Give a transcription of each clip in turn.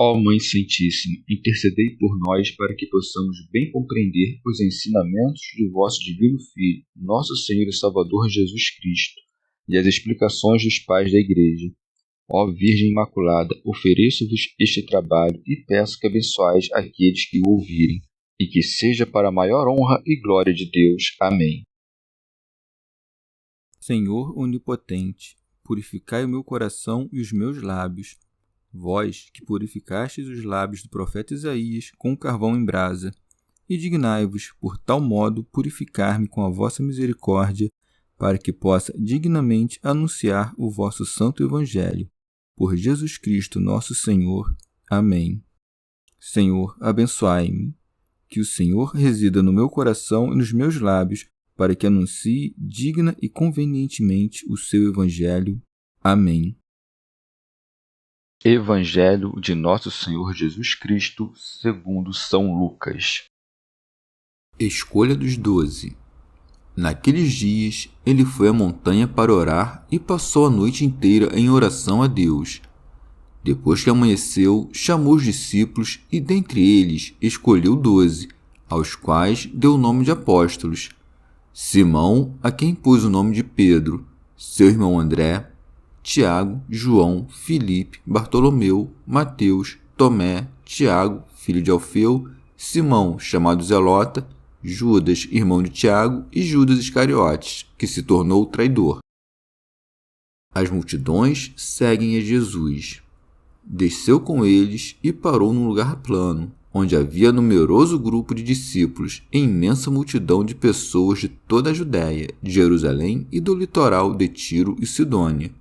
Ó Mãe Santíssima, intercedei por nós para que possamos bem compreender os ensinamentos de vosso Divino Filho, nosso Senhor e Salvador Jesus Cristo, e as explicações dos pais da Igreja. Ó Virgem Imaculada, ofereço-vos este trabalho e peço que abençoais aqueles que o ouvirem, e que seja para a maior honra e glória de Deus. Amém. Senhor onipotente, purificai o meu coração e os meus lábios. Vós, que purificastes os lábios do profeta Isaías com carvão em brasa, e dignai-vos, por tal modo, purificar-me com a vossa misericórdia, para que possa dignamente anunciar o vosso santo Evangelho. Por Jesus Cristo nosso Senhor. Amém. Senhor, abençoai-me. Que o Senhor resida no meu coração e nos meus lábios, para que anuncie digna e convenientemente o seu Evangelho. Amém. Evangelho de Nosso Senhor Jesus Cristo, segundo São Lucas. Escolha dos 12. Naqueles dias, ele foi à montanha para orar e passou a noite inteira em oração a Deus. Depois que amanheceu, chamou os discípulos e, dentre eles, escolheu 12, aos quais deu o nome de apóstolos. Simão, a quem pôs o nome de Pedro, seu irmão André, Tiago, João, Filipe, Bartolomeu, Mateus, Tomé, Tiago, filho de Alfeu, Simão, chamado Zelota, Judas, irmão de Tiago, e Judas Iscariotes, que se tornou traidor. As multidões seguem a Jesus. Desceu com eles e parou num lugar plano, onde havia numeroso grupo de discípulos e imensa multidão de pessoas de toda a Judéia, de Jerusalém e do litoral de Tiro e Sidônia.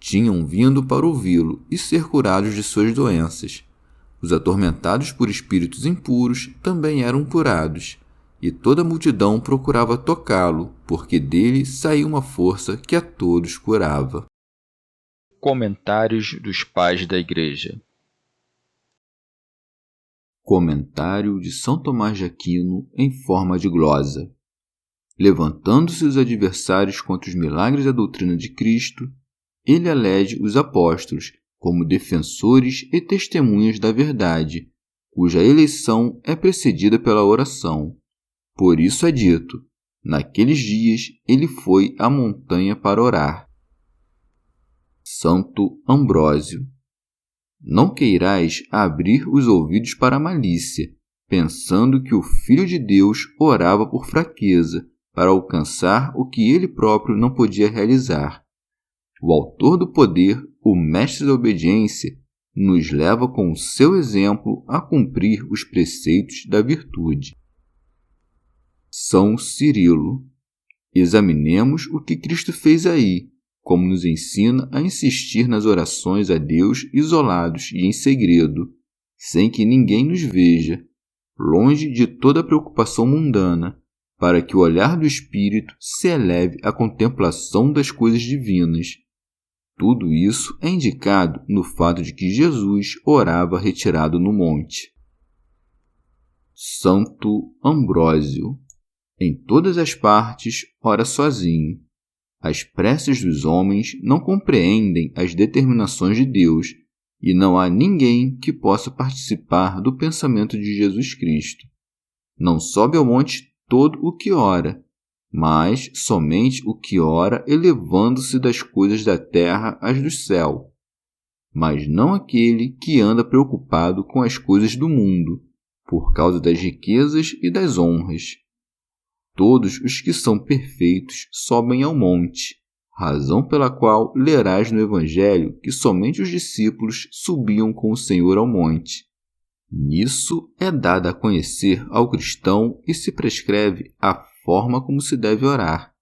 Tinham vindo para ouvi-lo e ser curados de suas doenças. Os atormentados por espíritos impuros também eram curados, e toda a multidão procurava tocá-lo, porque dele saía uma força que a todos curava. Comentários dos Pais da Igreja. Comentário de São Tomás de Aquino em forma de glosa. Levantando-se os adversários contra os milagres da doutrina de Cristo, ele elege os apóstolos como defensores e testemunhas da verdade, cuja eleição é precedida pela oração. Por isso é dito, naqueles dias ele foi à montanha para orar. Santo Ambrósio. Não queirais abrir os ouvidos para a malícia, pensando que o Filho de Deus orava por fraqueza, para alcançar o que ele próprio não podia realizar. O autor do poder, o mestre da obediência, nos leva com o seu exemplo a cumprir os preceitos da virtude. São Cirilo. Examinemos o que Cristo fez aí, como nos ensina a insistir nas orações a Deus isolados e em segredo, sem que ninguém nos veja, longe de toda preocupação mundana, para que o olhar do Espírito se eleve à contemplação das coisas divinas. Tudo isso é indicado no fato de que Jesus orava retirado no monte. Santo Ambrósio. Em todas as partes, ora sozinho. As preces dos homens não compreendem as determinações de Deus, e não há ninguém que possa participar do pensamento de Jesus Cristo. Não sobe ao monte todo o que ora, mas somente o que ora elevando-se das coisas da terra às do céu, mas não aquele que anda preocupado com as coisas do mundo, por causa das riquezas e das honras. Todos os que são perfeitos sobem ao monte, razão pela qual lerás no Evangelho que somente os discípulos subiam com o Senhor ao monte. Nisso é dada a conhecer ao cristão e se prescreve a forma como se deve orar,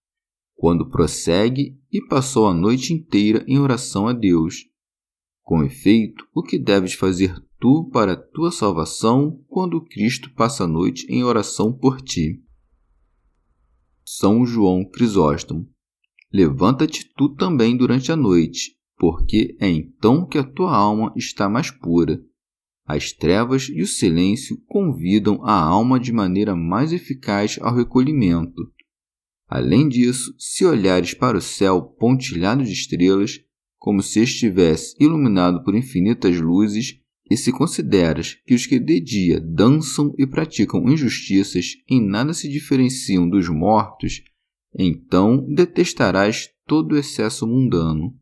quando prossegue e passou a noite inteira em oração a Deus. Com efeito, o que deves fazer tu para a tua salvação quando Cristo passa a noite em oração por ti? São João Crisóstomo. Levanta-te tu também durante a noite, porque é então que a tua alma está mais pura. As trevas e o silêncio convidam a alma de maneira mais eficaz ao recolhimento. Além disso, se olhares para o céu pontilhado de estrelas, como se estivesse iluminado por infinitas luzes, E se consideras que os que de dia dançam e praticam injustiças em nada se diferenciam dos mortos, então detestarás todo o excesso mundano.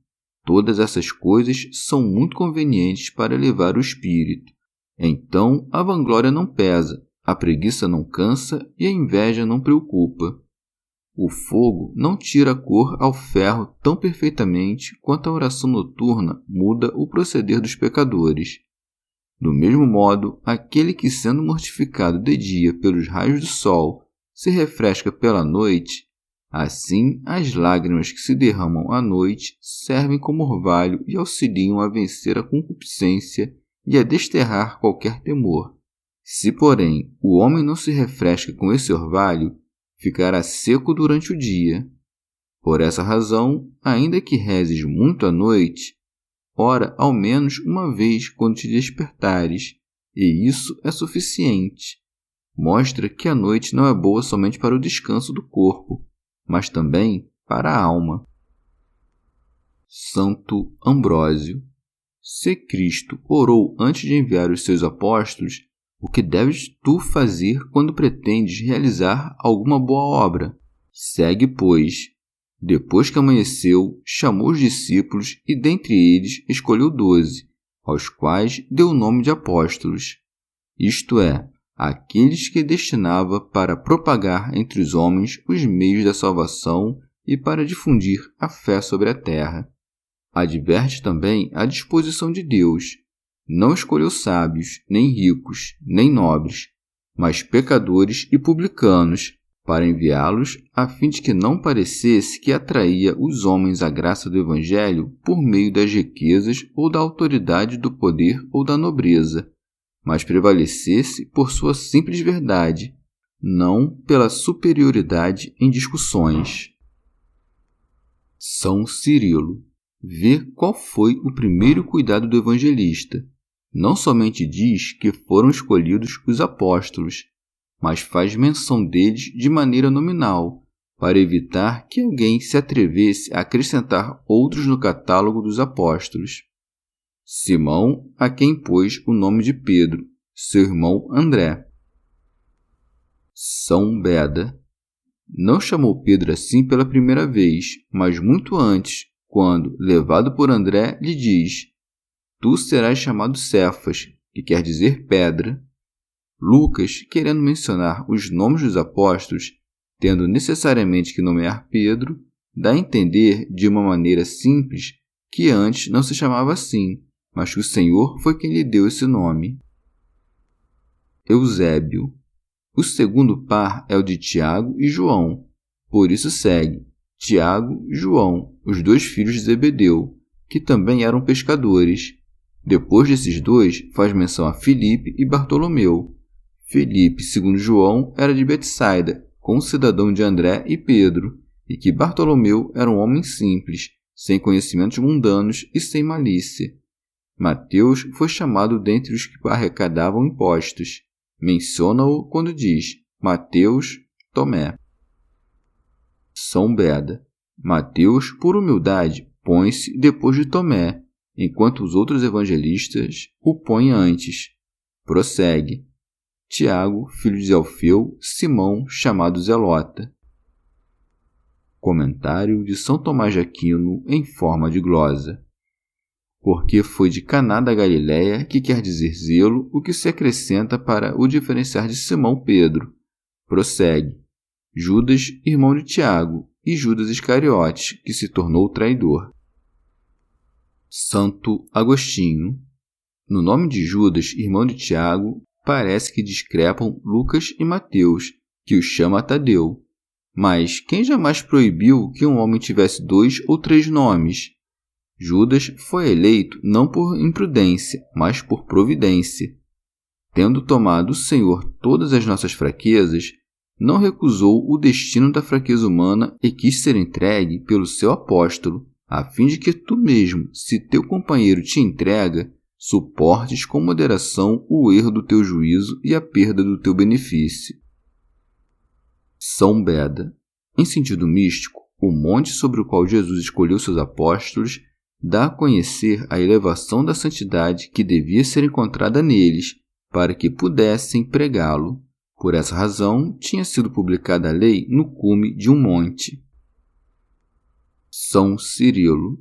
Todas essas coisas são muito convenientes para elevar o espírito. Então a vanglória não pesa, a preguiça não cansa e a inveja não preocupa. O fogo não tira a cor ao ferro tão perfeitamente quanto a oração noturna muda o proceder dos pecadores. Do mesmo modo, aquele que, sendo mortificado de dia pelos raios do sol, se refresca pela noite, assim as lágrimas que se derramam à noite servem como orvalho e auxiliam a vencer a concupiscência e a desterrar qualquer temor. Se, porém, o homem não se refresca com esse orvalho, ficará seco durante o dia. Por essa razão, ainda que rezes muito à noite, ora ao menos uma vez quando te despertares, e isso é suficiente. Mostra que a noite não é boa somente para o descanso do corpo, mas também para a alma. Santo Ambrósio. Se Cristo orou antes de enviar os seus apóstolos, o que deves tu fazer quando pretendes realizar alguma boa obra? Segue, pois. Depois que amanheceu, chamou os discípulos e dentre eles escolheu 12, aos quais deu o nome de apóstolos. Isto é, aqueles que destinava para propagar entre os homens os meios da salvação e para difundir a fé sobre a terra. Adverte também a disposição de Deus. Não escolheu sábios, nem ricos, nem nobres, mas pecadores e publicanos, para enviá-los a fim de que não parecesse que atraía os homens à graça do Evangelho por meio das riquezas ou da autoridade do poder ou da nobreza, mas prevalecesse por sua simples verdade, não pela superioridade em discussões. São Cirilo. Vê qual foi o primeiro cuidado do evangelista. Não somente diz que foram escolhidos os apóstolos, mas faz menção deles de maneira nominal, para evitar que alguém se atrevesse a acrescentar outros no catálogo dos apóstolos. Simão, a quem pôs o nome de Pedro, seu irmão André. São Beda. Não chamou Pedro assim pela primeira vez, mas muito antes, quando, levado por André, lhe diz: Tu serás chamado Cefas, que quer dizer pedra. Lucas, querendo mencionar os nomes dos apóstolos, tendo necessariamente que nomear Pedro, dá a entender de uma maneira simples que antes não se chamava assim, mas que o Senhor foi quem lhe deu esse nome. Eusébio. O segundo par é o de Tiago e João, por isso segue Tiago e João, os 2 filhos de Zebedeu, que também eram pescadores. Depois desses 2, faz menção a Filipe e Bartolomeu. Filipe, segundo João, era de Betsaida, concidadão de André e Pedro, e que Bartolomeu era um homem simples, sem conhecimentos mundanos e sem malícia. Mateus foi chamado dentre os que arrecadavam impostos. Menciona-o quando diz Mateus, Tomé. São Beda. Mateus, por humildade, põe-se depois de Tomé, enquanto os outros evangelistas o põem antes. Prossegue. Tiago, filho de Alfeu, Simão, chamado Zelota. Comentário de São Tomás de Aquino em forma de glosa. Porque foi de Caná da Galileia, que quer dizer zelo, o que se acrescenta para o diferenciar de Simão Pedro. Prossegue. Judas, irmão de Tiago, e Judas Iscariotes, que se tornou traidor. Santo Agostinho. No nome de Judas, irmão de Tiago, parece que discrepam Lucas e Mateus, que o chama Tadeu. Mas quem jamais proibiu que um homem tivesse 2 ou 3 nomes? Judas foi eleito não por imprudência, mas por providência. Tendo tomado o Senhor todas as nossas fraquezas, não recusou o destino da fraqueza humana e quis ser entregue pelo seu apóstolo, a fim de que tu mesmo, se teu companheiro te entrega, suportes com moderação o erro do teu juízo e a perda do teu benefício. São Beda. Em sentido místico, o monte sobre o qual Jesus escolheu seus apóstolos dá a conhecer a elevação da santidade que devia ser encontrada neles, para que pudessem pregá-lo. Por essa razão, tinha sido publicada a lei no cume de um monte. São Cirilo.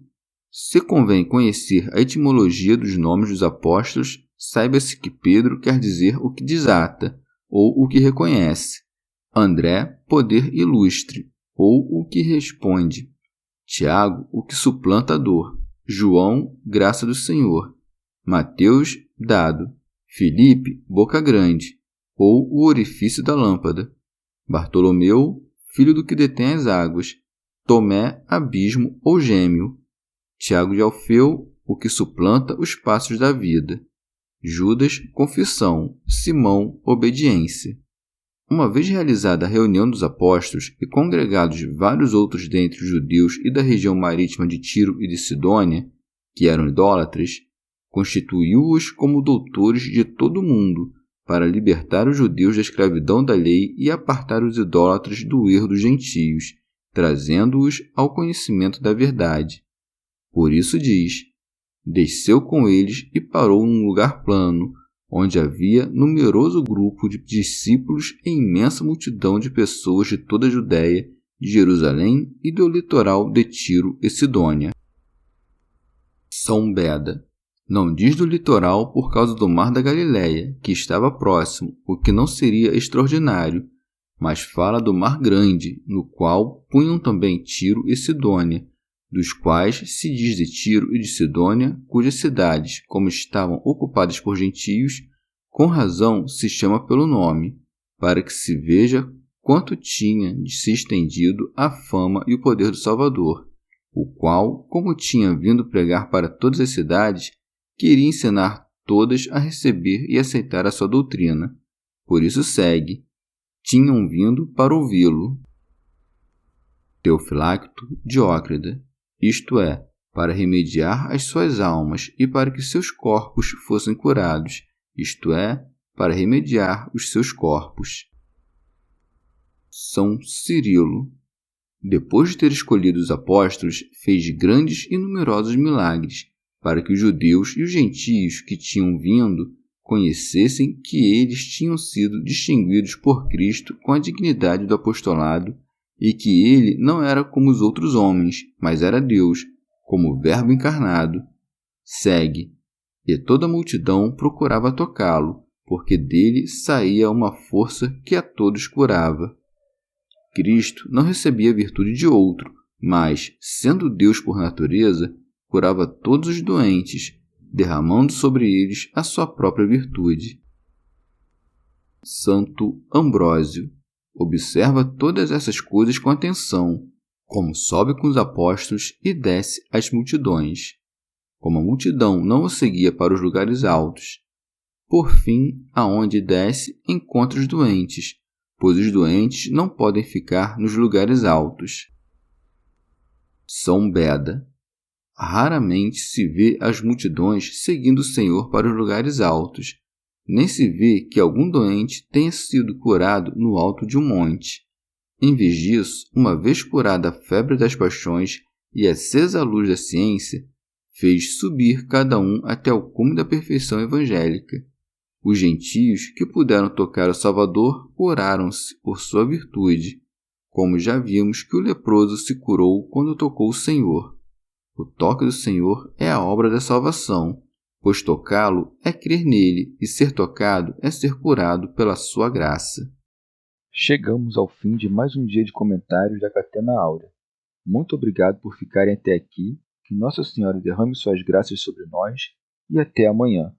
Se convém conhecer a etimologia dos nomes dos apóstolos, saiba-se que Pedro quer dizer o que desata, ou o que reconhece. André, poder ilustre, ou o que responde. Tiago, o que suplanta a dor. João, graça do Senhor. Mateus, dado. Filipe, boca grande, ou o orifício da lâmpada. Bartolomeu, filho do que detém as águas. Tomé, abismo ou gêmeo. Tiago de Alfeu, o que suplanta os passos da vida. Judas, confissão. Simão, obediência. Uma vez realizada a reunião dos apóstolos e congregados vários outros dentre os judeus e da região marítima de Tiro e de Sidônia, que eram idólatras, constituiu-os como doutores de todo o mundo, para libertar os judeus da escravidão da lei e apartar os idólatras do erro dos gentios, trazendo-os ao conhecimento da verdade. Por isso diz: desceu com eles e parou num lugar plano, onde havia numeroso grupo de discípulos e imensa multidão de pessoas de toda a Judéia, de Jerusalém e do litoral de Tiro e Sidônia. São Beda. Não diz do litoral por causa do mar da Galiléia, que estava próximo, o que não seria extraordinário, mas fala do mar grande, no qual punham também Tiro e Sidônia, dos quais se diz de Tiro e de Sidônia, cujas cidades, como estavam ocupadas por gentios, com razão se chama pelo nome, para que se veja quanto tinha de se estendido a fama e o poder do Salvador, o qual, como tinha vindo pregar para todas as cidades, queria ensinar todas a receber e aceitar a sua doutrina. Por isso segue: tinham vindo para ouvi-lo. Teofilacto, Diócrida, isto é, para remediar as suas almas e para que seus corpos fossem curados, isto é, para remediar os seus corpos. São Cirilo. Depois de ter escolhido os apóstolos, fez grandes e numerosos milagres, para que os judeus e os gentios que tinham vindo conhecessem que eles tinham sido distinguidos por Cristo com a dignidade do apostolado e que ele não era como os outros homens, mas era Deus, como o Verbo encarnado. Segue. E toda a multidão procurava tocá-lo, porque dele saía uma força que a todos curava. Cristo não recebia a virtude de outro, mas, sendo Deus por natureza, curava todos os doentes, derramando sobre eles a sua própria virtude. Santo Ambrósio. Observa todas essas coisas com atenção, como sobe com os apóstolos e desce às multidões. Como a multidão não o seguia para os lugares altos. Por fim, aonde desce, encontra os doentes, pois os doentes não podem ficar nos lugares altos. São Beda. Raramente se vê as multidões seguindo o Senhor para os lugares altos, nem se vê que algum doente tenha sido curado no alto de um monte. Em vez disso, uma vez curada a febre das paixões e acesa a luz da ciência, fez subir cada um até o cume da perfeição evangélica. Os gentios que puderam tocar o Salvador curaram-se por sua virtude, como já vimos que o leproso se curou quando tocou o Senhor. O toque do Senhor é a obra da salvação, pois tocá-lo é crer nele e ser tocado é ser curado pela sua graça. Chegamos ao fim de mais um dia de comentários da Catena Áurea. Muito obrigado por ficarem até aqui, que Nossa Senhora derrame suas graças sobre nós e até amanhã.